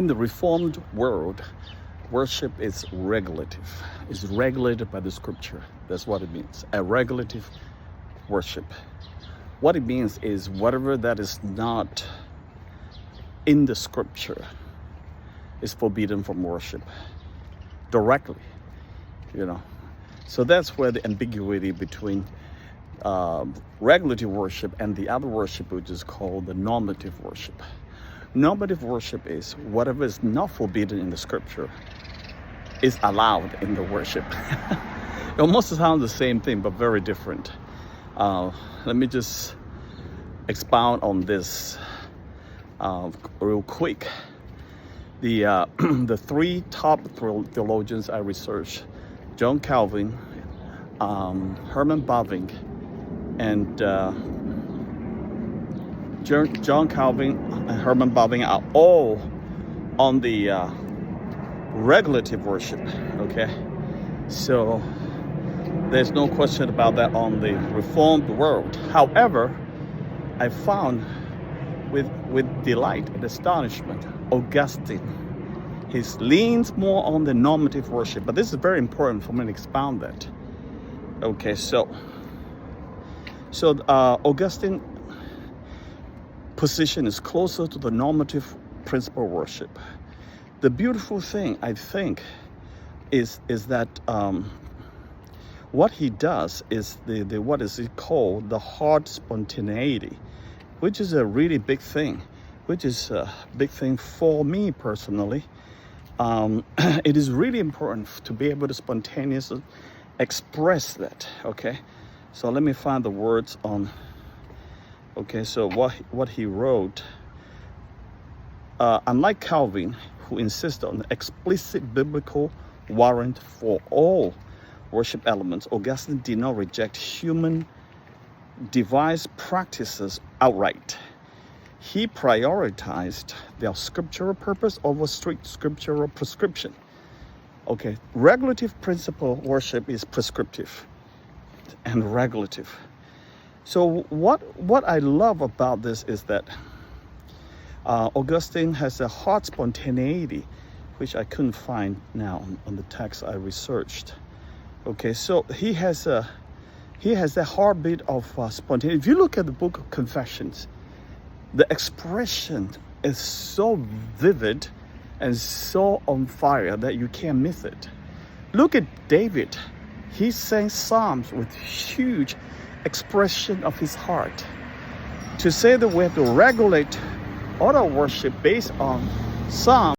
In the Reformed world, worship is regulative. It's regulated by the scripture. That's what it means. A regulative worship. What it means is whatever that is not in the scripture is forbidden from worship directly, So that's where the ambiguity between regulative worship and the other worship, which is called the normative worship. Normative worship is whatever is not forbidden in the scripture is allowed in the worship. It almost sounds the same thing, but very different. Let me just expound on this real quick. The three top theologians I researched, John Calvin, Herman Bavinck, and John Calvin and Herman Bavinck are all on the regulative worship, okay? So there's no question about that on the Reformed world. However, I found with delight and astonishment, Augustine, he leans more on the normative worship, but this is very important for me to expound that. Okay, so Augustine position is closer to the normative principle worship. The beautiful thing, I think, is that what he does is the what is it called, the heart spontaneity, which is a really big thing, which is a big thing for me personally. It is really important to be able to spontaneously express that. Okay, so let me find the words on. Okay, so what he wrote, unlike Calvin, who insisted on the explicit biblical warrant for all worship elements, Augustine did not reject human devised practices outright. He prioritized their scriptural purpose over strict scriptural prescription. Okay, regulative principle worship is prescriptive and regulative. So what I love about this is that Augustine has a heart spontaneity, which I couldn't find now on the text I researched. Okay, so he has a heartbeat of spontaneity. If you look at the book of Confessions, the expression is so vivid and so on fire that you can't miss it. Look at David. He sang psalms with huge expression of his heart. To say that we have to regulate all our worship based on psalms